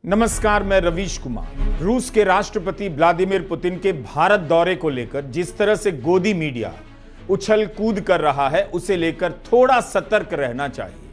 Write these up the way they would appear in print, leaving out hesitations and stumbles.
नमस्कार, मैं रवीश कुमार। रूस के राष्ट्रपति व्लादिमीर पुतिन के भारत दौरे को लेकर जिस तरह से गोदी मीडिया उछल कूद कर रहा है, उसे लेकर थोड़ा सतर्क रहना चाहिए।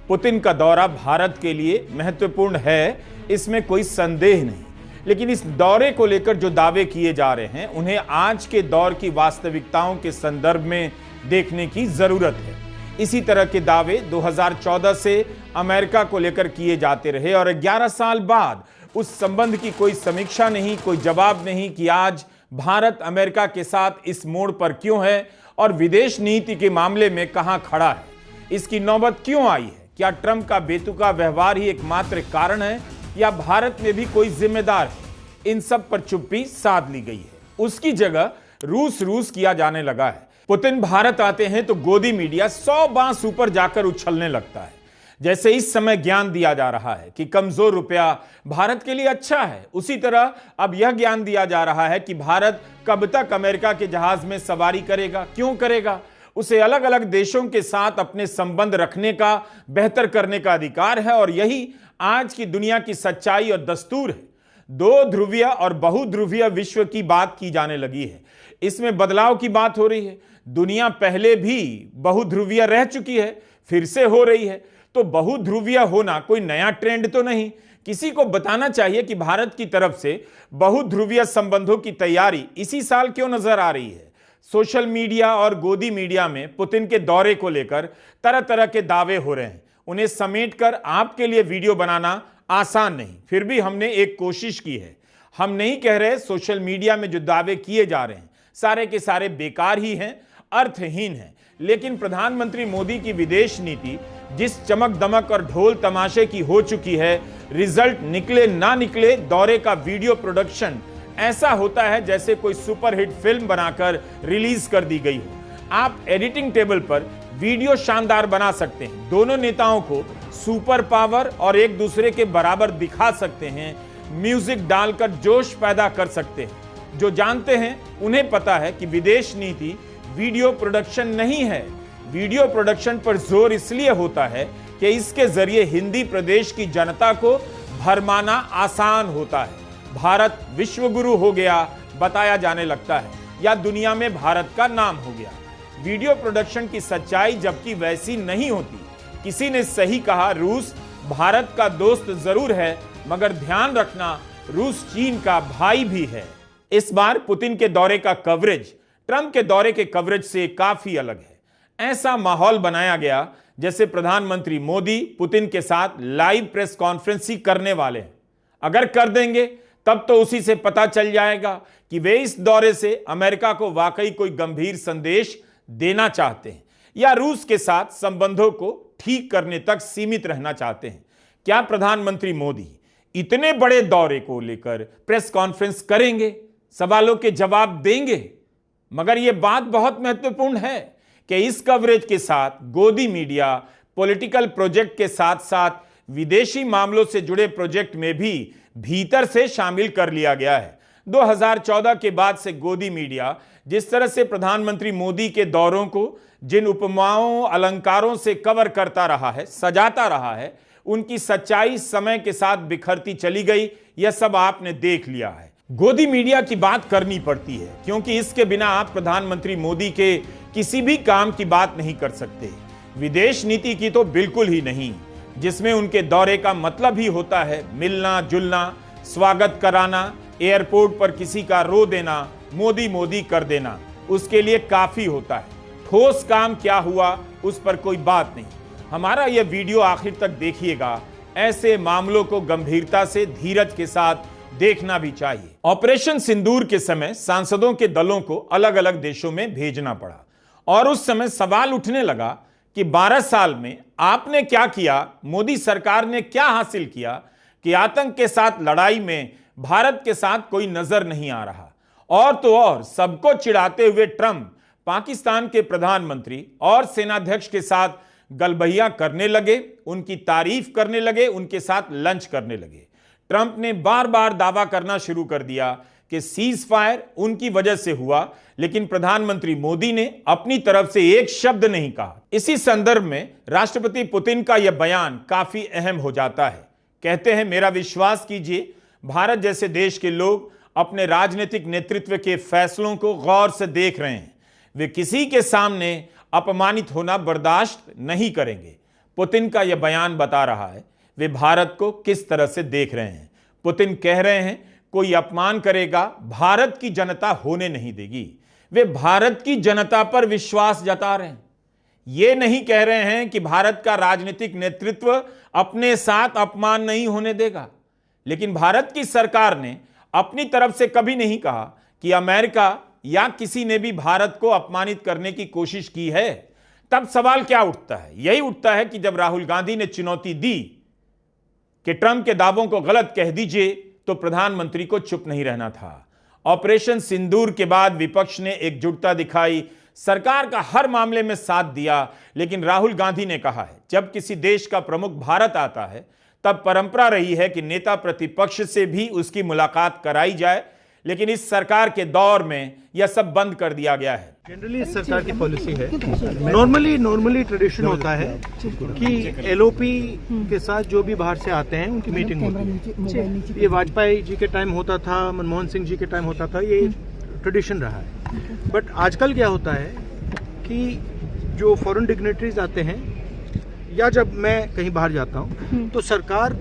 पुतिन का दौरा भारत के लिए महत्वपूर्ण है, इसमें कोई संदेह नहीं, लेकिन इस दौरे को लेकर जो दावे किए जा रहे हैं उन्हें आज के दौर की वास्तविकताओं के संदर्भ में देखने की जरूरत है। इसी तरह के दावे 2014 से अमेरिका को लेकर किए जाते रहे और 11 साल बाद उस संबंध की कोई समीक्षा नहीं, कोई जवाब नहीं कि आज भारत अमेरिका के साथ इस मोड़ पर क्यों है और विदेश नीति के मामले में कहां खड़ा है। इसकी नौबत क्यों आई है? क्या ट्रंप का बेतुका व्यवहार ही एकमात्र कारण है या भारत में भी कोई जिम्मेदार है? इन सब पर चुप्पी साध ली गई है। उसकी जगह रूस किया जाने लगा है। पुतिन भारत आते हैं तो गोदी मीडिया 100 बांस ऊपर जाकर उछलने लगता है। जैसे इस समय ज्ञान दिया जा रहा है कि कमजोर रुपया भारत के लिए अच्छा है, उसी तरह अब यह ज्ञान दिया जा रहा है कि भारत कब तक अमेरिका के जहाज में सवारी करेगा, क्यों करेगा। उसे अलग अलग देशों के साथ अपने संबंध रखने का, बेहतर करने का अधिकार है और यही आज की दुनिया की सच्चाई और दस्तूर है। दो ध्रुवीय और बहुध्रुवीय विश्व की बात की जाने लगी है। इसमें बदलाव की बात हो रही है। दुनिया पहले भी बहुध्रुवीय रह चुकी है, फिर से हो रही है, तो बहुध्रुवीय होना कोई नया ट्रेंड तो नहीं। किसी को बताना चाहिए कि भारत की तरफ से बहुध्रुवीय संबंधों की तैयारी इसी साल क्यों नजर आ रही है। सोशल मीडिया और गोदी मीडिया में पुतिन के दौरे को लेकर तरह तरह के दावे हो रहे हैं। उन्हें समेटकर आपके लिए वीडियो बनाना आसान नहीं, फिर भी हमने एक कोशिश की है। हम नहीं कह रहे सोशल मीडिया में जो दावे किए जा रहे हैं सारे के सारे बेकार ही हैं, अर्थहीन हैं, लेकिन प्रधानमंत्री मोदी की विदेश नीति जिस चमक दमक और ढोल तमाशे की हो चुकी है, रिजल्ट निकले ना निकले, दौरे का वीडियो प्रोडक्शन ऐसा होता है जैसे कोई सुपरहिट फिल्म बनाकर रिलीज कर दी गई हो। आप एडिटिंग टेबल पर वीडियो शानदार बना सकते हैं, दोनों नेताओं को सुपर पावर और एक दूसरे के बराबर दिखा सकते हैं, म्यूजिक डालकर जोश पैदा कर सकते हैं। जो जानते हैं उन्हें पता है कि विदेश नीति वीडियो प्रोडक्शन नहीं है। वीडियो प्रोडक्शन पर जोर इसलिए होता है कि इसके जरिए हिंदी प्रदेश की जनता को भरमाना आसान होता है। भारत विश्वगुरु हो गया बताया जाने लगता है या दुनिया में भारत का नाम हो गया। वीडियो प्रोडक्शन की सच्चाई जबकि वैसी नहीं होती। किसी ने सही कहा, रूस भारत का दोस्त जरूर है, मगर ध्यान रखना रूस चीन का भाई भी है। इस बार पुतिन के दौरे का कवरेज ट्रंप के दौरे के कवरेज से काफी अलग है। ऐसा माहौल बनाया गया जैसे प्रधानमंत्री मोदी पुतिन के साथ लाइव प्रेस कॉन्फ्रेंस ही करने वाले हैं। अगर कर देंगे तब तो उसी से पता चल जाएगा कि वे इस दौरे से अमेरिका को वाकई कोई गंभीर संदेश देना चाहते हैं या रूस के साथ संबंधों को ठीक करने तक सीमित रहना चाहते हैं। क्या प्रधानमंत्री मोदी इतने बड़े दौरे को लेकर प्रेस कॉन्फ्रेंस करेंगे, सवालों के जवाब देंगे? मगर यह बात बहुत महत्वपूर्ण है कि इस कवरेज के साथ गोदी मीडिया पॉलिटिकल प्रोजेक्ट के साथ साथ विदेशी मामलों से जुड़े प्रोजेक्ट में भी भीतर से शामिल कर लिया गया है। 2014 के बाद से गोदी मीडिया जिस तरह से प्रधानमंत्री मोदी के दौरों को जिन उपमाओं अलंकारों से कवर करता रहा है, सजाता रहा है, उनकी सच्चाई समय के साथ बिखरती चली गई। यह सब आपने देख लिया है। गोदी मीडिया की बात करनी पड़ती है क्योंकि इसके बिना आप प्रधानमंत्री मोदी के किसी भी काम की बात नहीं कर सकते। विदेश नीति की तो बिल्कुल ही नहीं, जिसमें उनके दौरे का मतलब ही होता है मिलना जुलना, स्वागत कराना, एयरपोर्ट पर किसी का रो देना, मोदी मोदी कर देना, उसके लिए काफी होता है। ठोस काम क्या हुआ उस पर कोई बात नहीं। हमारा यह वीडियो आखिर तक देखिएगा। ऐसे मामलों को गंभीरता से धीरज के साथ देखना भी चाहिए। ऑपरेशन सिंदूर के समय सांसदों के दलों को अलग अलग देशों में भेजना पड़ा और उस समय सवाल उठने लगा कि 12 साल में आपने क्या किया, मोदी सरकार ने क्या हासिल किया कि आतंक के साथ लड़ाई में भारत के साथ कोई नजर नहीं आ रहा। और तो और सबको चिढ़ाते हुए ट्रंप पाकिस्तान के प्रधानमंत्री और सेनाध्यक्ष के साथ गलबहिया करने लगे, उनकी तारीफ करने लगे, उनके साथ लंच करने लगे। ट्रंप ने बार बार दावा करना शुरू कर दिया कि सीज फायर उनकी वजह से हुआ, लेकिन प्रधानमंत्री मोदी ने अपनी तरफ से एक शब्द नहीं कहा। इसी संदर्भ में राष्ट्रपति पुतिन का यह बयान काफी अहम हो जाता है कहते हैं, मेरा विश्वास कीजिए, भारत जैसे देश के लोग अपने राजनीतिक नेतृत्व के फैसलों को गौर से देख रहे हैं। वे किसी के सामने अपमानित होना बर्दाश्त नहीं करेंगे। पुतिन का यह बयान बता रहा है वे भारत को किस तरह से देख रहे हैं। पुतिन कह रहे हैं, कोई अपमान करेगा भारत की जनता होने नहीं देगी। वे भारत की जनता पर विश्वास जता रहे हैं। ये नहीं कह रहे हैं कि भारत का राजनीतिक नेतृत्व अपने साथ अपमान नहीं होने देगा। लेकिन भारत की सरकार ने अपनी तरफ से कभी नहीं कहा कि अमेरिका या किसी ने भी भारत को अपमानित करने की कोशिश की है। तब सवाल क्या उठता है? यही उठता है कि जब राहुल गांधी ने चुनौती दी कि ट्रंप के दावों को गलत कह दीजिए, तो प्रधानमंत्री को चुप नहीं रहना था। ऑपरेशन सिंदूर के बाद विपक्ष ने एकजुटता दिखाई, सरकार का हर मामले में साथ दिया। लेकिन राहुल गांधी ने कहा है, जब किसी देश का प्रमुख भारत आता है तब परंपरा रही है कि नेता प्रतिपक्ष से भी उसकी मुलाकात कराई जाए। लेकिन इस सरकार के दौर में यह सब बंद कर दिया गया है। जनरली इस सरकार की पॉलिसी है, नॉर्मली ट्रेडिशन होता है कि एलओपी के साथ जो भी बाहर से आते हैं उनकी मीटिंग होती है। ये वाजपेयी जी के टाइम होता था, मनमोहन सिंह जी के टाइम होता था, ये ट्रेडिशन रहा है। बट आजकल क्या होता है कि जो फॉरेन डिग्नेटरीज आते हैं या जब मैं कहीं बाहर जाता हूँ तो सरकार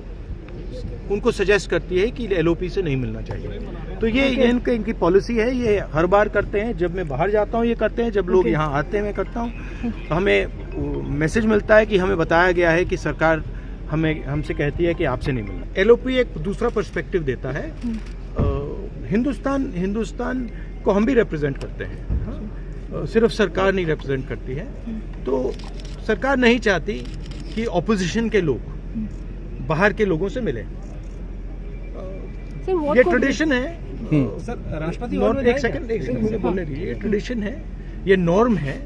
उनको सजेस्ट करती है कि एलओपी से नहीं मिलना चाहिए। तो ये इनकी पॉलिसी है, ये हर बार करते हैं। जब मैं बाहर जाता हूँ ये करते हैं, जब लोग यहाँ आते हैं मैं करता हूँ। तो हमें मैसेज मिलता है कि हमें बताया गया है कि सरकार हमसे कहती है कि आपसे नहीं मिलना। एलओपी एक दूसरा पर्सपेक्टिव देता है। हिंदुस्तान को हम भी रिप्रेजेंट करते हैं, सिर्फ सरकार नहीं रिप्रेजेंट करती है। तो सरकार नहीं चाहती कि ऑपोजिशन के लोग बाहर के लोगों से मिले। ये ट्रेडिशन है सर। राष्ट्रपति एक सेकंड बोलने दीजिए। ये ट्रेडिशन है, ये नॉर्म है।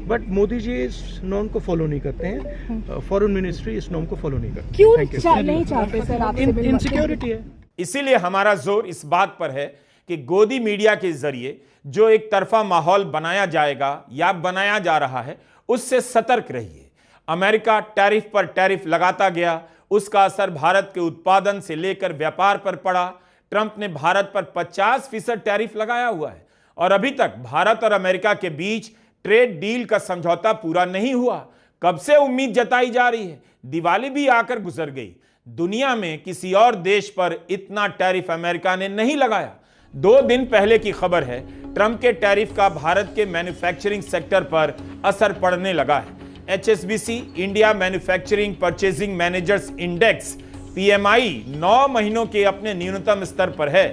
बट मोदी जी इस नॉर्म को फॉलो नहीं करते हैं, फॉरेन मिनिस्ट्री इस नॉर्म को फॉलो नहीं करती। क्यों नहीं चाहते सर? आपसे इनसिक्योरिटी है। इसीलिए हमारा जोर इस बात पर है कि गोदी मीडिया के जरिए जो एक तरफा माहौल बनाया जाएगा या बनाया जा रहा है, उससे सतर्क रहिए। अमेरिका टैरिफ पर टैरिफ लगाता गया, उसका असर भारत के उत्पादन से लेकर व्यापार पर पड़ा। ट्रंप ने भारत पर 50% टैरिफ लगाया हुआ है और अभी तक भारत और अमेरिका के बीच ट्रेड डील का समझौता पूरा नहीं हुआ। कब से उम्मीद जताई जा रही है, दिवाली भी आकर गुजर गई। दुनिया में किसी और देश पर इतना टैरिफ अमेरिका ने नहीं लगाया। 2 दिन पहले की खबर है, ट्रंप के टैरिफ का भारत के मैन्युफैक्चरिंग सेक्टर पर असर पड़ने लगा है। HSBC India manufacturing purchasing managers index PMI 9 महीनों के अपने न्यूनतम स्तर पर है।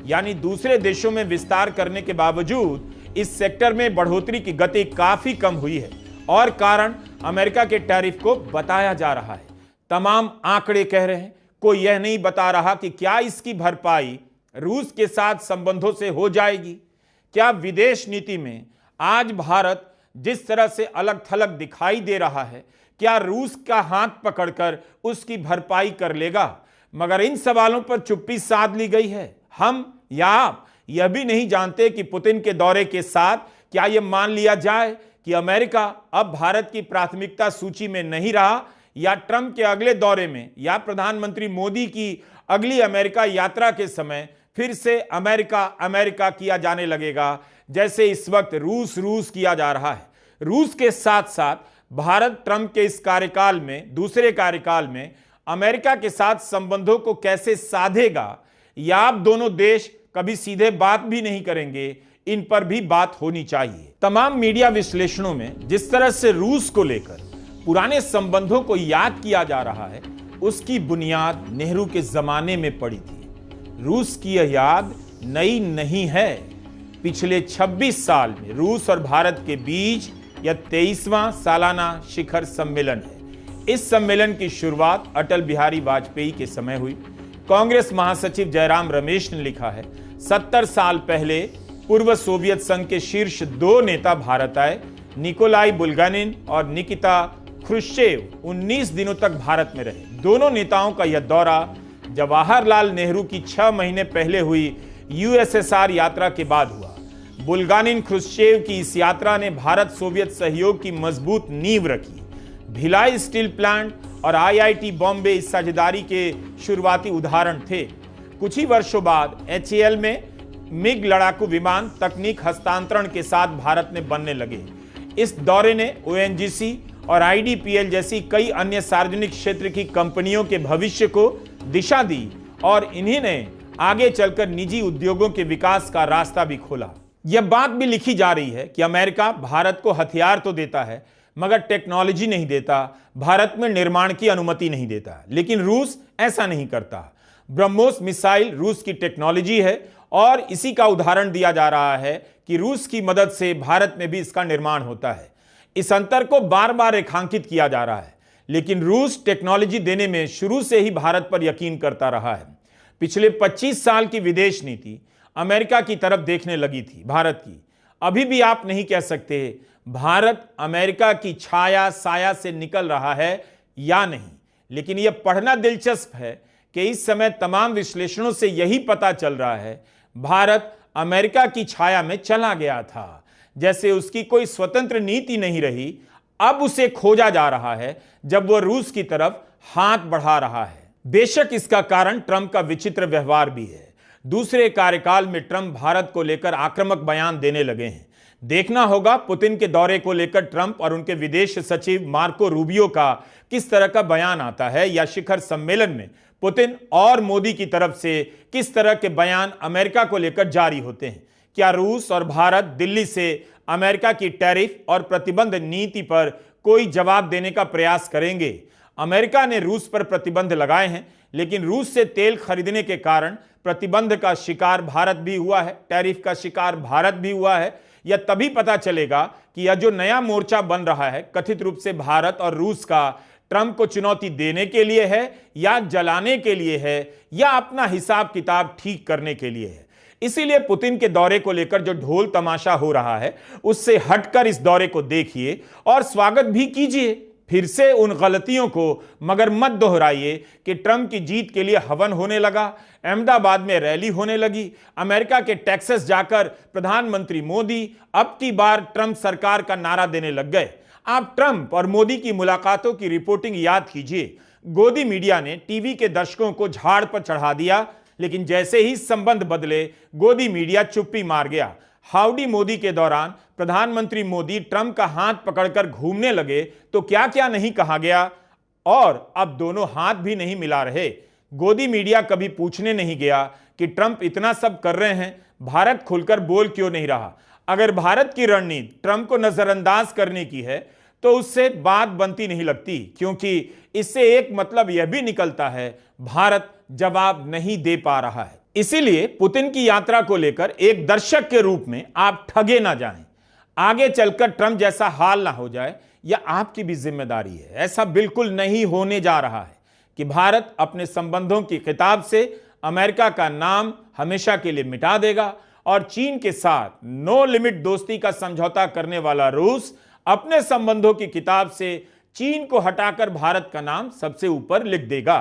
यानी दूसरे देशों में विस्तार करने के बावजूद इस सेक्टर में बढ़ोतरी की गति काफी कम हुई है और कारण अमेरिका के टैरिफ को बताया जा रहा है। तमाम आंकड़े कह रहे हैं, कोई यह नहीं बता रहा कि क्या इसकी भरपाई रूस के साथ संबंधों से हो जाएगी। क्या विदेश नीति में आज भारत जिस तरह से अलग थलग दिखाई दे रहा है, क्या रूस का हाथ पकड़कर उसकी भरपाई कर लेगा? मगर इन सवालों पर चुप्पी साध ली गई है। हम या आप यह भी नहीं जानते कि पुतिन के दौरे के साथ क्या यह मान लिया जाए कि अमेरिका अब भारत की प्राथमिकता सूची में नहीं रहा, या ट्रंप के अगले दौरे में या प्रधानमंत्री मोदी की अगली अमेरिका यात्रा के समय फिर से अमेरिका अमेरिका किया जाने लगेगा, जैसे इस वक्त रूस किया जा रहा है। रूस के साथ साथ भारत ट्रंप के इस कार्यकाल में, दूसरे कार्यकाल में अमेरिका के साथ संबंधों को कैसे साधेगा, या आप दोनों देश कभी सीधे बात भी नहीं करेंगे, इन पर भी बात होनी चाहिए। तमाम मीडिया विश्लेषणों में जिस तरह से रूस को लेकर पुराने संबंधों को याद किया जा रहा है, उसकी बुनियाद नेहरू के जमाने में पड़ी थी। रूस की यह याद नई नहीं है। पिछले 26 साल में रूस और भारत के बीच यह 23वां सालाना शिखर सम्मेलन है। इस सम्मेलन की शुरुआत अटल बिहारी वाजपेयी के समय हुई। कांग्रेस महासचिव जयराम रमेश ने लिखा है, 70 साल पहले पूर्व सोवियत संघ के शीर्ष 2 नेता भारत आए, निकोलाई बुल्गानिन और निकिता ख्रुश्चेव 19 दिनों तक भारत में रहे। दोनों नेताओं का यह दौरा जवाहरलाल नेहरू की 6 महीने पहले हुई USSR यात्रा के बाद हुआ। बुल्गानिन ख्रुश्चेव की इस यात्रा ने भारत सोवियत सहयोग की मजबूत नींव रखी। भिलाई स्टील प्लांट और IIT बॉम्बे इस साझेदारी के शुरुआती उदाहरण थे। कुछ ही वर्षों बाद HAL में मिग लड़ाकू विमान तकनीक हस्तांतरण के साथ भारत में बनने लगे। इस दौरे ने ONGC और IDPL जैसी कई अन्य सार्वजनिक क्षेत्र की कंपनियों के भविष्य को दिशा दी और इन्हीं ने आगे चलकर निजी उद्योगों के विकास का रास्ता भी खोला। यह बात भी लिखी जा रही है कि अमेरिका भारत को हथियार तो देता है मगर टेक्नोलॉजी नहीं देता, भारत में निर्माण की अनुमति नहीं देता। लेकिन रूस ऐसा नहीं करता। ब्रह्मोस मिसाइल रूस की टेक्नोलॉजी है और इसी का उदाहरण दिया जा रहा है कि रूस की मदद से भारत में भी इसका निर्माण होता है। इस अंतर को बार बार रेखांकित किया जा रहा है, लेकिन रूस टेक्नोलॉजी देने में शुरू से ही भारत पर यकीन करता रहा है। पिछले 25 साल की विदेश नीति अमेरिका की तरफ देखने लगी थी भारत की। अभी भी आप नहीं कह सकते भारत अमेरिका की छाया साया से निकल रहा है या नहीं, लेकिन यह पढ़ना दिलचस्प है कि इस समय तमाम विश्लेषणों से यही पता चल रहा है भारत अमेरिका की छाया में चला गया था। जैसे उसकी कोई स्वतंत्र नीति नहीं रही, अब उसे खोजा जा रहा है जब वह रूस की तरफ हाथ बढ़ा रहा है। बेशक इसका कारण ट्रंप का विचित्र व्यवहार भी है। दूसरे कार्यकाल में ट्रंप भारत को लेकर आक्रामक बयान देने लगे हैं। देखना होगा पुतिन के दौरे को लेकर ट्रंप और उनके विदेश सचिव मार्को रूबियो का किस तरह का बयान आता है, या शिखर सम्मेलन में पुतिन और मोदी की तरफ से किस तरह के बयान अमेरिका को लेकर जारी होते हैं। क्या रूस और भारत दिल्ली से अमेरिका की टैरिफ और प्रतिबंध नीति पर कोई जवाब देने का प्रयास करेंगे? अमेरिका ने रूस पर प्रतिबंध लगाए हैं, लेकिन रूस से तेल खरीदने के कारण प्रतिबंध का शिकार भारत भी हुआ है, टैरिफ का शिकार भारत भी हुआ है। यह तभी पता चलेगा कि यह जो नया मोर्चा बन रहा है कथित रूप से भारत और रूस का, ट्रंप को चुनौती देने के लिए है या जलाने के लिए है या अपना हिसाब किताब ठीक करने के लिए है। इसीलिए पुतिन के दौरे को लेकर जो ढोल तमाशा हो रहा है उससे हटकर इस दौरे को देखिए और स्वागत भी कीजिए फिर से उन गलतियों को, मगर मत दोहराइए कि ट्रंप की जीत के लिए हवन होने लगा, अहमदाबाद में रैली होने लगी, अमेरिका के टेक्सास जाकर प्रधानमंत्री मोदी अब की बार ट्रंप सरकार का नारा देने लग गए। आप ट्रंप और मोदी की मुलाकातों की रिपोर्टिंग याद कीजिए। गोदी मीडिया ने टीवी के दर्शकों को झाड़ पर चढ़ा दिया, लेकिन जैसे ही संबंध बदले गोदी मीडिया चुप्पी मार गया। हाउडी मोदी के दौरान प्रधानमंत्री मोदी ट्रंप का हाथ पकड़कर घूमने लगे तो क्या क्या नहीं कहा गया, और अब दोनों हाथ भी नहीं मिला रहे। गोदी मीडिया कभी पूछने नहीं गया कि ट्रंप इतना सब कर रहे हैं, भारत खुलकर बोल क्यों नहीं रहा। अगर भारत की रणनीति ट्रंप को नजरअंदाज करने की है तो उससे बात बनती नहीं लगती, क्योंकि इससे एक मतलब यह भी निकलता है भारत जवाब नहीं दे पा रहा है। इसीलिए पुतिन की यात्रा को लेकर एक दर्शक के रूप में आप ठगे ना जाएं। आगे चलकर ट्रंप जैसा हाल ना हो जाए, यह आपकी भी जिम्मेदारी है। ऐसा बिल्कुल नहीं होने जा रहा है कि भारत अपने संबंधों की किताब से अमेरिका का नाम हमेशा के लिए मिटा देगा और चीन के साथ नो लिमिट दोस्ती का समझौता करने वाला रूस अपने संबंधों की किताब से चीन को हटाकर भारत का नाम सबसे ऊपर लिख देगा।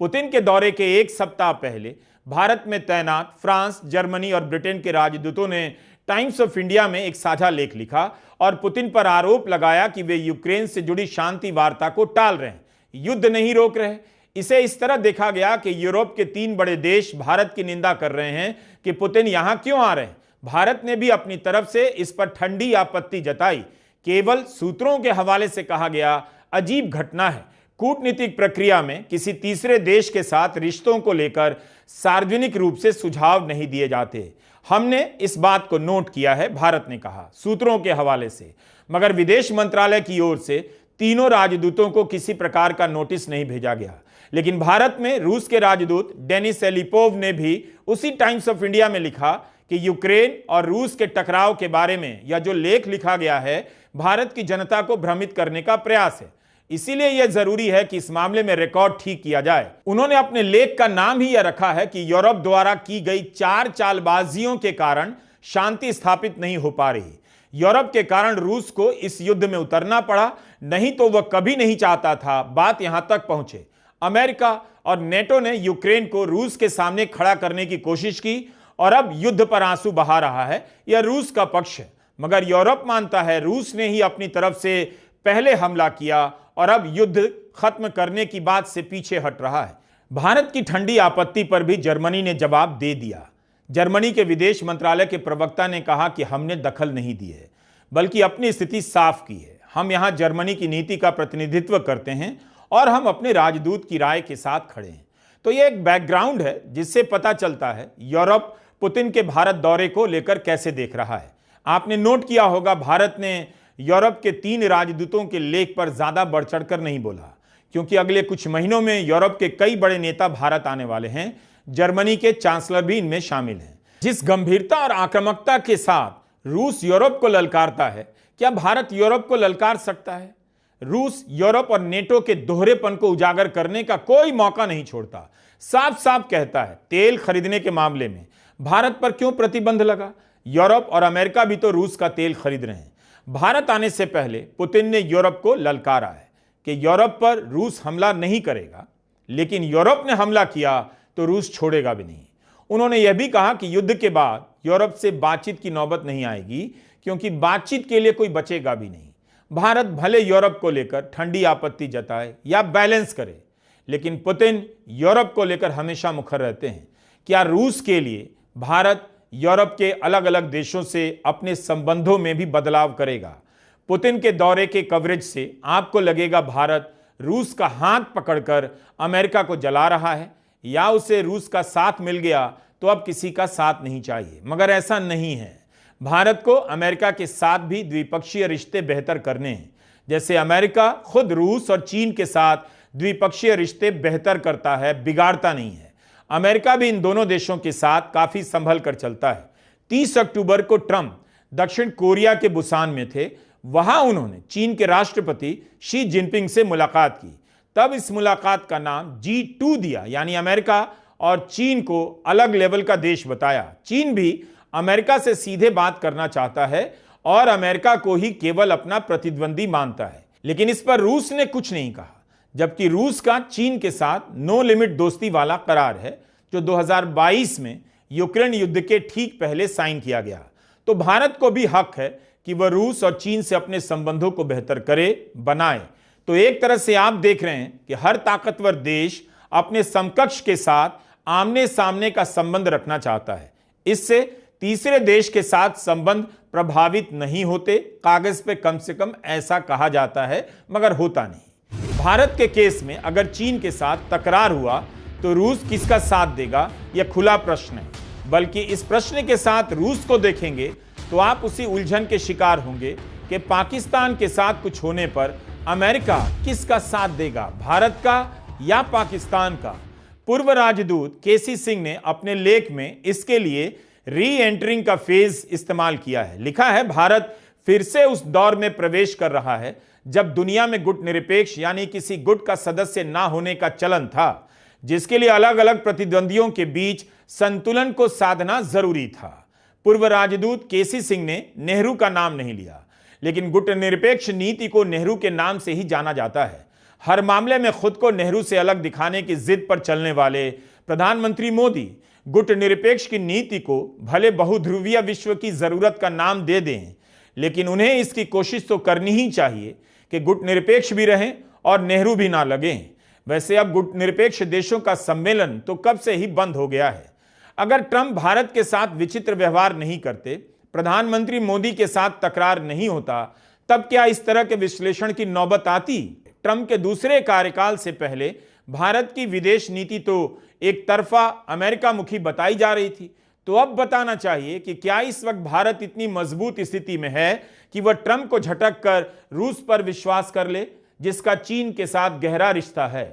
पुतिन के दौरे के एक सप्ताह पहले भारत में तैनात फ्रांस, जर्मनी और ब्रिटेन के राजदूतों ने टाइम्स ऑफ इंडिया में एक साझा लेख लिखा और पुतिन पर आरोप लगाया कि वे यूक्रेन से जुड़ी शांति वार्ता को टाल रहे हैं, युद्ध नहीं रोक रहे। इसे इस तरह देखा गया कि यूरोप के 3 बड़े देश भारत की निंदा कर रहे हैं कि पुतिन यहां क्यों आ रहे हैं। भारत ने भी अपनी तरफ से इस पर ठंडी आपत्ति जताई। केवल सूत्रों के हवाले से कहा गया, अजीब घटना है, कूटनीतिक प्रक्रिया में किसी तीसरे देश के साथ रिश्तों को लेकर सार्वजनिक रूप से सुझाव नहीं दिए जाते। हमने इस बात को नोट किया है, भारत ने कहा सूत्रों के हवाले से, मगर विदेश मंत्रालय की ओर से तीनों राजदूतों को किसी प्रकार का नोटिस नहीं भेजा गया। लेकिन भारत में रूस के राजदूत डेनिस एलिपोव ने भी उसी टाइम्स ऑफ इंडिया में लिखा कि यूक्रेन और रूस के टकराव के बारे में यह जो लेख लिखा गया है भारत की जनता को भ्रमित करने का प्रयास है। इसीलिए यह जरूरी है कि इस मामले में रिकॉर्ड ठीक किया जाए। उन्होंने अपने लेख का नाम ही यह रखा है कि यूरोप द्वारा की गई 4 चालबाजियों के कारण शांति स्थापित नहीं हो पा रही। यूरोप के कारण रूस को इस युद्ध में उतरना पड़ा, नहीं तो वह कभी नहीं चाहता था बात यहां तक पहुंचे। अमेरिका और नेटो ने यूक्रेन को रूस के सामने खड़ा करने की कोशिश की और अब युद्ध पर आंसू बहा रहा है। यह रूस का पक्ष है, मगर यूरोप मानता है रूस ने ही अपनी तरफ से पहले हमला किया और अब युद्ध खत्म करने की बात से पीछे हट रहा है। भारत की ठंडी आपत्ति पर भी जर्मनी ने जवाब दे दिया। जर्मनी के विदेश मंत्रालय के प्रवक्ता ने कहा कि हमने दखल नहीं दी है, बल्कि अपनी स्थिति साफ की है। हम यहां जर्मनी की नीति का प्रतिनिधित्व करते हैं और हम अपने राजदूत की राय के साथ खड़े हैं। तो यह एक बैकग्राउंड है जिससे पता चलता है यूरोप पुतिन के भारत दौरे को लेकर कैसे देख रहा है। आपने नोट किया होगा, भारत ने यूरोप के 3 राजदूतों के लेख पर ज्यादा बढ़ चढ़कर नहीं बोला, क्योंकि अगले कुछ महीनों में यूरोप के कई बड़े नेता भारत आने वाले हैं। जर्मनी के चांसलर भी इनमें शामिल हैं। जिस गंभीरता और आक्रामकता के साथ रूस यूरोप को ललकारता है, क्या भारत यूरोप को ललकार सकता है? रूस यूरोप और नेटो के दोहरेपन को उजागर करने का कोई मौका नहीं छोड़ता। साफ साफ कहता है, तेल खरीदने के मामले में भारत पर क्यों प्रतिबंध लगा? यूरोप और अमेरिका भी तो रूस का तेल खरीद रहे हैं। भारत आने से पहले पुतिन ने यूरोप को ललकारा है कि यूरोप पर रूस हमला नहीं करेगा, लेकिन यूरोप ने हमला किया तो रूस छोड़ेगा भी नहीं। उन्होंने यह भी कहा कि युद्ध के बाद यूरोप से बातचीत की नौबत नहीं आएगी, क्योंकि बातचीत के लिए कोई बचेगा भी नहीं। भारत भले यूरोप को लेकर ठंडी आपत्ति जताए या बैलेंस करे, लेकिन पुतिन यूरोप को लेकर हमेशा मुखर रहते हैं। क्या रूस के लिए भारत यूरोप के अलग अलग देशों से अपने संबंधों में भी बदलाव करेगा? पुतिन के दौरे के कवरेज से आपको लगेगा भारत रूस का हाथ पकड़कर अमेरिका को जला रहा है, या उसे रूस का साथ मिल गया तो अब किसी का साथ नहीं चाहिए? मगर ऐसा नहीं है। भारत को अमेरिका के साथ भी द्विपक्षीय रिश्ते बेहतर करने हैं, जैसे अमेरिका खुद रूस और चीन के साथ द्विपक्षीय रिश्ते बेहतर करता है, बिगाड़ता नहीं है। अमेरिका भी इन दोनों देशों के साथ काफी संभल कर चलता है। 30 अक्टूबर को ट्रंप दक्षिण कोरिया के बुसान में थे। वहां उन्होंने चीन के राष्ट्रपति शी जिनपिंग से मुलाकात की। तब इस मुलाकात का नाम G2 दिया, यानी अमेरिका और चीन को अलग लेवल का देश बताया। चीन भी अमेरिका से सीधे बात करना चाहता है और अमेरिका को ही केवल अपना प्रतिद्वंदी मानता है, लेकिन इस पर रूस ने कुछ नहीं कहा। जबकि रूस का चीन के साथ नो लिमिट दोस्ती वाला करार है, जो 2022 में यूक्रेन युद्ध के ठीक पहले साइन किया गया। तो भारत को भी हक है कि वह रूस और चीन से अपने संबंधों को बेहतर करे, बनाए। तो एक तरह से आप देख रहे हैं कि हर ताकतवर देश अपने समकक्ष के साथ आमने सामने का संबंध रखना चाहता है। इससे तीसरे देश के साथ संबंध प्रभावित नहीं होते। कागज पे कम से कम ऐसा कहा जाता है, मगर होता नहीं। भारत के केस में अगर चीन के साथ तकरार हुआ तो रूस किसका साथ देगा, यह खुला प्रश्न है। बल्कि इस प्रश्न के साथ रूस को देखेंगे तो आप उसी उलझन के शिकार होंगे कि पाकिस्तान के साथ कुछ होने पर अमेरिका किसका साथ देगा, भारत का या पाकिस्तान का? पूर्व राजदूत केसी सिंह ने अपने लेख में इसके लिए री एंटरिंग का फेज इस्तेमाल किया है। लिखा है, भारत फिर से उस दौर में प्रवेश कर रहा है जब दुनिया में गुट निरपेक्ष यानी किसी गुट का सदस्य ना होने का चलन था, जिसके लिए अलग अलग प्रतिद्वंदियों के बीच संतुलन को साधना जरूरी था। पूर्व राजदूत केसी सिंह ने नेहरू का नाम नहीं लिया, लेकिन गुट निरपेक्ष नीति को नेहरू के नाम से ही जाना जाता है। हर मामले में खुद को नेहरू से अलग दिखाने की जिद पर चलने वाले प्रधानमंत्री मोदी गुट निरपेक्ष की नीति को भले बहुध्रुवीय विश्व की जरूरत का नाम दे दें, लेकिन उन्हें इसकी कोशिश तो करनी ही चाहिए कि गुट निरपेक्ष भी रहें और नेहरू भी ना लगें। वैसे अब गुट निरपेक्ष देशों का सम्मेलन तो कब से ही बंद हो गया है। अगर ट्रंप भारत के साथ विचित्र व्यवहार नहीं करते, प्रधानमंत्री मोदी के साथ तकरार नहीं होता, तब क्या इस तरह के विश्लेषण की नौबत आती? ट्रंप के दूसरे कार्यकाल से पहले भारत की विदेश नीति तो एक तरफा अमेरिका मुखी बताई जा रही थी। तो अब बताना चाहिए कि क्या इस वक्त भारत इतनी मजबूत स्थिति में है कि वह ट्रंप को झटक कर रूस पर विश्वास कर ले, जिसका चीन के साथ गहरा रिश्ता है।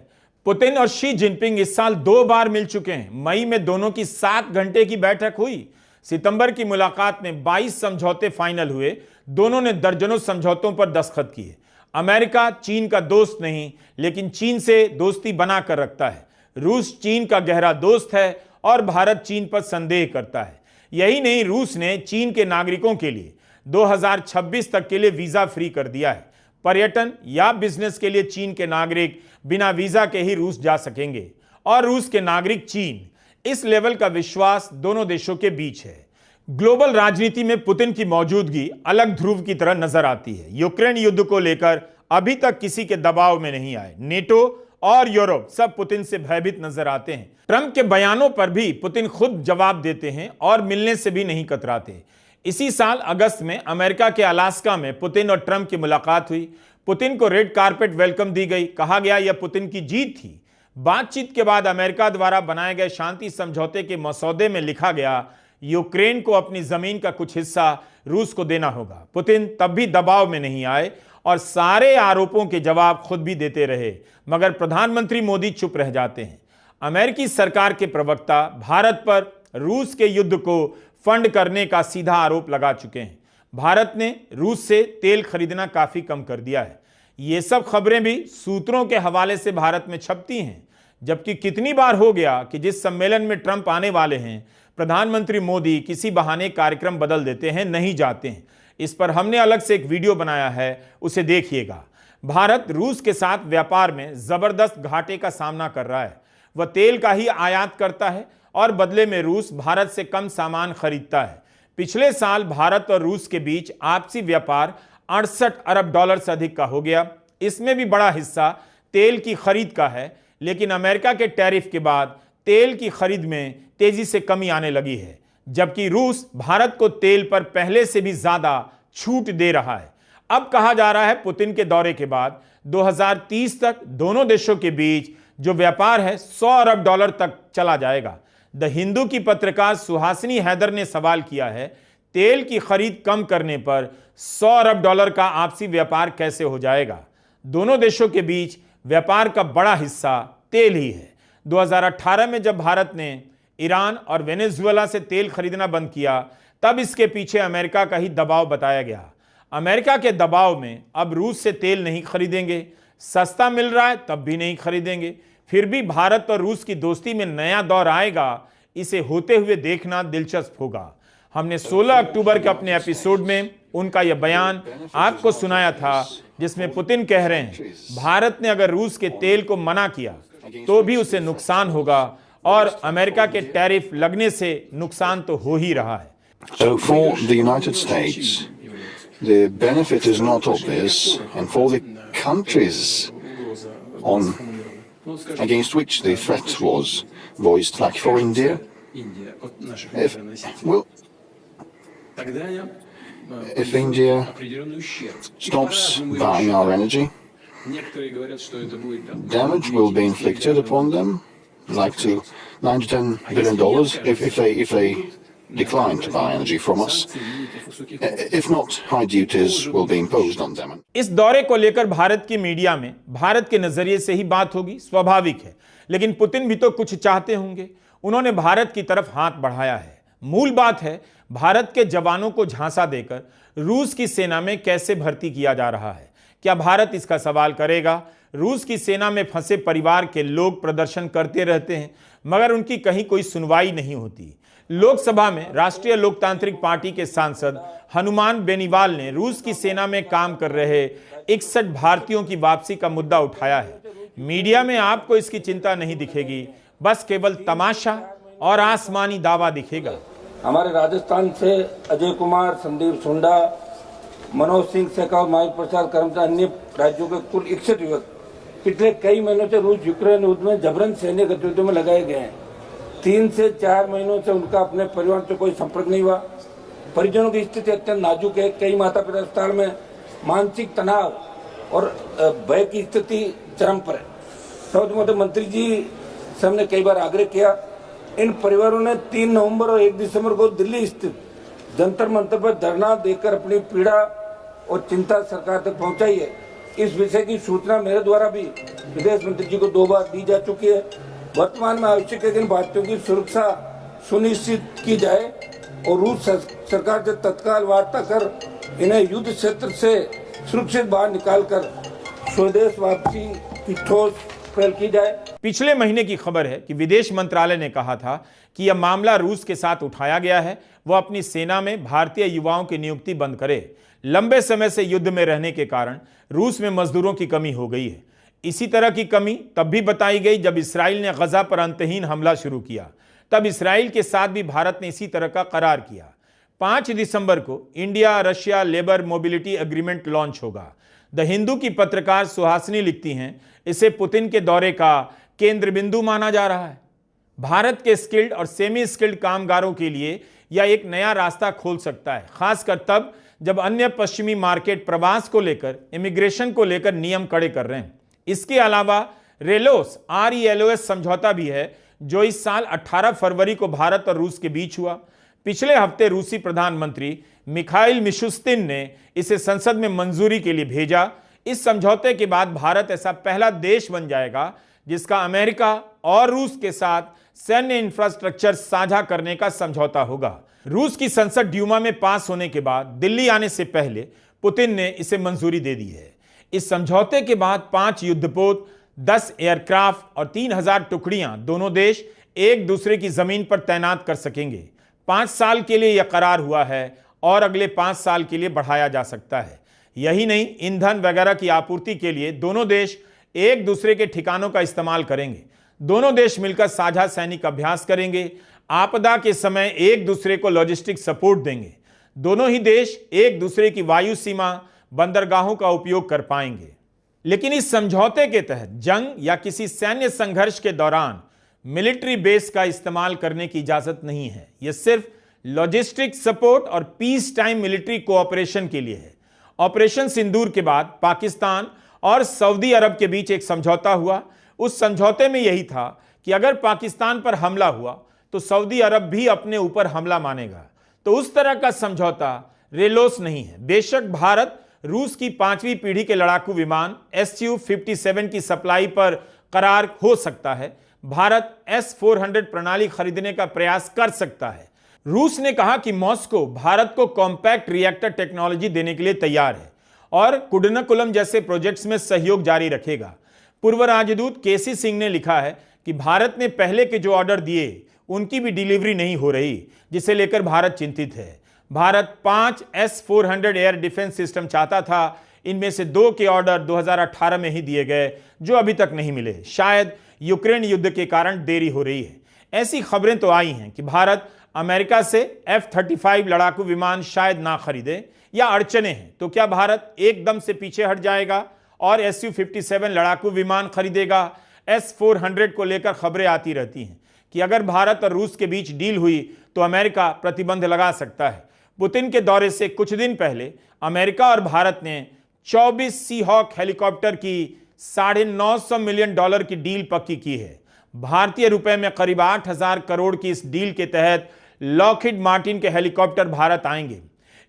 पुतिन और शी जिनपिंग इस साल 2 बार मिल चुके हैं। मई में दोनों की 7 घंटे की बैठक हुई। सितंबर की मुलाकात में 22 समझौते फाइनल हुए। दोनों ने दर्जनों समझौतों पर दस्तखत किए। अमेरिका चीन का दोस्त नहीं, लेकिन चीन से दोस्ती बना कर रखता है। रूस चीन का गहरा दोस्त है और भारत चीन पर संदेह करता है। यही नहीं, रूस ने चीन के नागरिकों के लिए 2026 तक के लिए वीजा फ्री कर दिया है। पर्यटन या बिजनेस के लिए चीन के नागरिक बिना वीजा के ही रूस जा सकेंगे और रूस के नागरिक चीन। इस लेवल का विश्वास दोनों देशों के बीच है। ग्लोबल राजनीति में पुतिन की मौजूदगी अलग ध्रुव की तरह नजर आती है। यूक्रेन युद्ध को लेकर अभी तक किसी के दबाव में नहीं आए। नेटो और यूरोप सब पुतिन से भयभीत नजर आते हैं। ट्रंप के बयानों पर भी पुतिन खुद जवाब देते हैं और मिलने से भी नहीं कतराते। इसी साल अगस्त में अमेरिका के अलास्का में पुतिन और ट्रंप की मुलाकात हुई। पुतिन को रेड कारपेट वेलकम दी गई। कहा गया यह पुतिन की जीत थी। बातचीत के बाद अमेरिका द्वारा बनाए गए शांति समझौते के मसौदे में लिखा गया यूक्रेन को अपनी जमीन का कुछ हिस्सा रूस को देना होगा। पुतिन तब भी दबाव में नहीं आए और सारे आरोपों के जवाब खुद भी देते रहे, मगर प्रधानमंत्री मोदी चुप रह जाते हैं। अमेरिकी सरकार के प्रवक्ता भारत पर रूस के युद्ध को फंड करने का सीधा आरोप लगा चुके हैं। भारत ने रूस से तेल खरीदना काफी कम कर दिया है। ये सब खबरें भी सूत्रों के हवाले से भारत में छपती हैं। जबकि कितनी बार हो गया कि जिस सम्मेलन में ट्रंप आने वाले हैं, प्रधानमंत्री मोदी किसी बहाने कार्यक्रम बदल देते हैं, नहीं जाते हैं। इस पर हमने अलग से एक वीडियो बनाया है, उसे देखिएगा। भारत रूस के साथ व्यापार में जबरदस्त घाटे का सामना कर रहा है। वह तेल का ही आयात करता है और बदले में रूस भारत से कम सामान खरीदता है। पिछले साल भारत और रूस के बीच आपसी व्यापार 68 अरब डॉलर से अधिक का हो गया। इसमें भी बड़ा हिस्सा तेल की खरीद का है, लेकिन अमेरिका के टैरिफ के बाद तेल की खरीद में तेजी से कमी आने लगी है, जबकि रूस भारत को तेल पर पहले से भी ज्यादा छूट दे रहा है। अब कहा जा रहा है पुतिन के दौरे के बाद 2030 तक दोनों देशों के बीच जो व्यापार है 100 अरब डॉलर तक चला जाएगा। द हिंदू की पत्रकार सुहासिनी हैदर ने सवाल किया है, तेल की खरीद कम करने पर 100 अरब डॉलर का आपसी व्यापार कैसे हो जाएगा? दोनों देशों के बीच व्यापार का बड़ा हिस्सा तेल ही है। 2018 में जब भारत ने ईरान और वेनेजुएला से तेल खरीदना बंद किया, तब इसके पीछे अमेरिका का ही दबाव बताया गया। अमेरिका के दबाव में अब रूस से तेल नहीं खरीदेंगे, सस्ता मिल रहा है तब भी नहीं खरीदेंगे। फिर भी भारत और रूस की दोस्ती में नया दौर आएगा, इसे होते हुए देखना दिलचस्प होगा। हमने 16 अक्टूबर के अपने एपिसोड में उनका यह बयान आपको सुनाया था, जिसमें पुतिन कह रहे हैं भारत ने अगर रूस के तेल को मना किया तो भी उसे नुकसान होगा, और अमेरिका के टैरिफ लगने से नुकसान तो हो ही रहा है। So for the United States, the benefit is not obvious, and for the countries against which the threat was voiced, like for India, if India stops buying our energy, damage will be inflicted upon them, like to $9 to $10 billion if they decline to buy energy from us. If not, high duties will be imposed on them. इस दौरे को लेकर भारत की media में भारत के नजरिए से ही बात होगी, स्वाभाविक है। लेकिन पुतिन भी तो कुछ चाहते होंगे। उन्होंने भारत की तरफ हाथ बढ़ाया है। मूल बात है भारत के जवानों को झांसा देकर रूस की सेना में कैसे भर्ती किया जा रहा है। क्या भारत इसका सवाल करेगा? रूस की सेना में फंसे परिवार के लोग प्रदर्शन करते रहते हैं, मगर उनकी कहीं कोई सुनवाई नहीं होती। लोकसभा में राष्ट्रीय लोकतांत्रिक पार्टी के सांसद हनुमान बेनीवाल ने रूस की सेना में काम कर रहे 61 भारतीयों की वापसी का मुद्दा उठाया है। मीडिया में आपको इसकी चिंता नहीं दिखेगी, बस केवल तमाशा और आसमानी दावा दिखेगा। हमारे राजस्थान से अजय कुमार, संदीप सुंडा, मनोज सिंह शेखावत, माइक प्रसाद कर्मचारी, अन्य राज्यों के कुल 61 युवक पिछले कई महीनों से रूस यूक्रेन युद्ध में जबरन सैन्य गतिविधियों में लगाए गए हैं। 3 से 4 महीनों से उनका अपने परिवार से कोई संपर्क नहीं हुआ। परिजनों की स्थिति अत्यंत नाजुक है। कई माता पिता अस्पताल में, मानसिक तनाव और भय की स्थिति चरम पर है। सर्वोच्च मंत्री जी से हमने कई बार आग्रह किया। इन परिवारों ने 3 नवंबर और 1 दिसंबर को दिल्ली स्थित जंतर मंतर पर धरना देकर अपनी पीड़ा और चिंता सरकार तक पहुंचाई है। इस विषय की सूचना मेरे द्वारा भी विदेश मंत्री जी को 2 बार दी जा चुकी है। वर्तमान में आवश्यक है कि इन भारतीयों की सुरक्षा सुनिश्चित की जाए और रूस सरकार से तत्काल वार्ता कर इन्हें युद्ध क्षेत्र से सुरक्षित बाहर निकालकर स्वदेश वापसी की ठोस पहल की जाए। पिछले महीने की खबर है कि विदेश मंत्रालय ने कहा था कि यह मामला रूस के साथ उठाया गया है। वह अपनी सेना में भारतीय युवाओं की नियुक्ति बंद करे। लंबे समय से युद्ध में रहने के कारण रूस में मजदूरों की कमी हो गई है। इसी तरह की कमी तब भी बताई गई जब इसराइल ने गजा पर अंतहीन हमला शुरू किया। तब इसराइल के साथ भी भारत ने इसी तरह का करार किया। 5 दिसंबर को India Russia labour mobility agreement launch होगा। द हिंदू की पत्रकार सुहासिनी लिखती हैं, इसे पुतिन के दौरे का केंद्र बिंदु माना जा रहा है। भारत के स्किल्ड और सेमी स्किल्ड कामगारों के लिए यह एक नया रास्ता खोल सकता है, खासकर तब जब अन्य पश्चिमी मार्केट प्रवास को लेकर, इमिग्रेशन को लेकर नियम कड़े कर रहे हैं। इसके अलावा RELOS समझौता भी है, जो इस साल 18 फरवरी को भारत और रूस के बीच हुआ। पिछले हफ्ते रूसी प्रधानमंत्री मिखाइल मिशुस्तिन ने इसे संसद में मंजूरी के लिए भेजा। इस समझौते के बाद भारत ऐसा पहला देश बन जाएगा जिसका अमेरिका और रूस के साथ सैन्य इंफ्रास्ट्रक्चर साझा करने का समझौता होगा। रूस की संसद ड्यूमा में पास होने के बाद दिल्ली आने से पहले पुतिन ने इसे मंजूरी दे दी है। इस समझौते के बाद 5 युद्धपोत, 10 एयरक्राफ्ट और 3000 टुकड़ियां दोनों देश एक दूसरे की जमीन पर तैनात कर सकेंगे। 5 साल के लिए यह करार हुआ है और अगले 5 साल के लिए बढ़ाया जा सकता है। यही नहीं, ईंधन वगैरह की आपूर्ति के लिए दोनों देश एक दूसरे के ठिकानों का इस्तेमाल करेंगे। दोनों देश मिलकर साझा सैनिक अभ्यास करेंगे। आपदा के समय एक दूसरे को लॉजिस्टिक सपोर्ट देंगे। दोनों ही देश एक दूसरे की वायु सीमा, बंदरगाहों का उपयोग कर पाएंगे। लेकिन इस समझौते के तहत जंग या किसी सैन्य संघर्ष के दौरान मिलिट्री बेस का इस्तेमाल करने की इजाजत नहीं है। यह सिर्फ लॉजिस्टिक सपोर्ट और पीस टाइम मिलिट्री कोऑपरेशन के लिए है। ऑपरेशन सिंदूर के बाद पाकिस्तान और सऊदी अरब के बीच एक समझौता हुआ। उस समझौते में यही था कि अगर पाकिस्तान पर हमला हुआ तो सऊदी अरब भी अपने ऊपर हमला मानेगा। तो उस तरह का समझौता रेलोस नहीं है। बेशक भारत रूस की 5वीं पीढ़ी के लड़ाकू विमान Su-57 की सप्लाई पर करार हो सकता है। भारत S-400 प्रणाली खरीदने का प्रयास कर सकता है। रूस ने कहा कि मॉस्को भारत को कॉम्पैक्ट रिएक्टर टेक्नोलॉजी देने के लिए तैयार है और कुडनकुलम जैसे प्रोजेक्ट्स में सहयोग जारी रखेगा। पूर्व राजदूत केसी सिंह ने लिखा है कि भारत ने पहले के जो ऑर्डर दिए उनकी भी डिलीवरी नहीं हो रही, जिसे लेकर भारत चिंतित है। Bharat 5 S-400 air defence system चाहता था। इनमें से 2 के ऑर्डर 2018 में ही दिए गए, जो अभी तक नहीं मिले। शायद यूक्रेन युद्ध के कारण देरी हो रही है। ऐसी खबरें तो आई हैं कि भारत अमेरिका से F-35 लड़ाकू विमान शायद ना खरीदे या अड़चने हैं। तो क्या भारत एकदम से पीछे हट जाएगा और Su-57 लड़ाकू विमान खरीदेगा? S-400 को लेकर खबरें आती रहती हैं कि अगर भारत और रूस के बीच डील हुई तो अमेरिका प्रतिबंध लगा सकता है। पुतिन के दौरे से कुछ दिन पहले अमेरिका और भारत ने 24 सीहॉक हेलीकॉप्टर की $950 मिलियन की डील पक्की की है। भारतीय रुपए में करीब 8,000 करोड़ की इस डील के तहत लॉकहीड मार्टिन के हेलीकॉप्टर भारत आएंगे।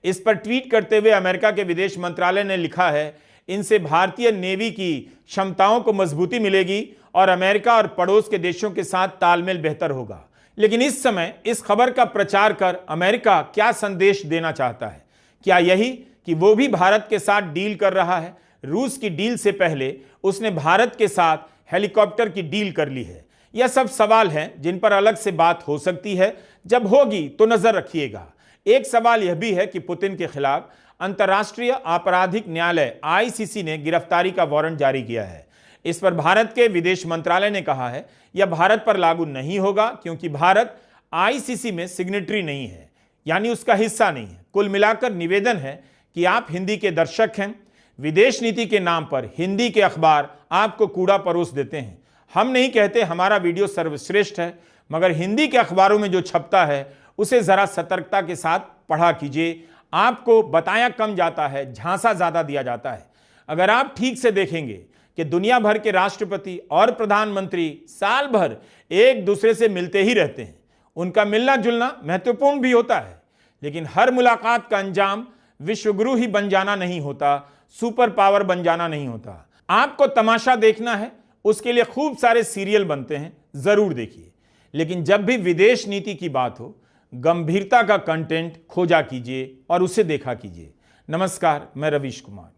इस पर ट्वीट करते हुए अमेरिका के विदेश मंत्रालय ने लिखा है, इनसे भारतीय नेवी की क्षमताओं को मजबूती मिलेगी और अमेरिका और पड़ोस के देशों के साथ तालमेल बेहतर होगा। लेकिन इस समय इस खबर का प्रचार कर अमेरिका क्या संदेश देना चाहता है? क्या यही कि वो भी भारत के साथ डील कर रहा है? रूस की डील से पहले उसने भारत के साथ हेलीकॉप्टर की डील कर ली है। यह सब सवाल हैं जिन पर अलग से बात हो सकती है। जब होगी तो नजर रखिएगा। एक सवाल यह भी है कि पुतिन के खिलाफ अंतर्राष्ट्रीय आपराधिक न्यायालय ICC ने गिरफ्तारी का वारंट जारी किया है। इस पर भारत के विदेश मंत्रालय ने कहा है यह भारत पर लागू नहीं होगा, क्योंकि भारत ICC में सिग्नेटरी नहीं है, यानी उसका हिस्सा नहीं है। कुल मिलाकर निवेदन है कि आप हिंदी के दर्शक हैं। विदेश नीति के नाम पर हिंदी के अखबार आपको कूड़ा परोस देते हैं। हम नहीं कहते हमारा वीडियो सर्वश्रेष्ठ है, मगर हिंदी के अखबारों में जो छपता है उसे जरा सतर्कता के साथ पढ़ा कीजिए। आपको बताया कम जाता है, झांसा ज्यादा दिया जाता है। अगर आप ठीक से देखेंगे कि दुनिया भर के राष्ट्रपति और प्रधानमंत्री साल भर एक दूसरे से मिलते ही रहते हैं, उनका मिलना जुलना महत्वपूर्ण भी होता है, लेकिन हर मुलाकात का अंजाम विश्वगुरु ही बन जाना नहीं होता, सुपर पावर बन जाना नहीं होता। आपको तमाशा देखना है, उसके लिए खूब सारे सीरियल बनते हैं, जरूर देखिए। लेकिन जब भी विदेश नीति की बात हो, गंभीरता का कंटेंट खोजा कीजिए और उसे देखा कीजिए। नमस्कार, मैं रवीश कुमार।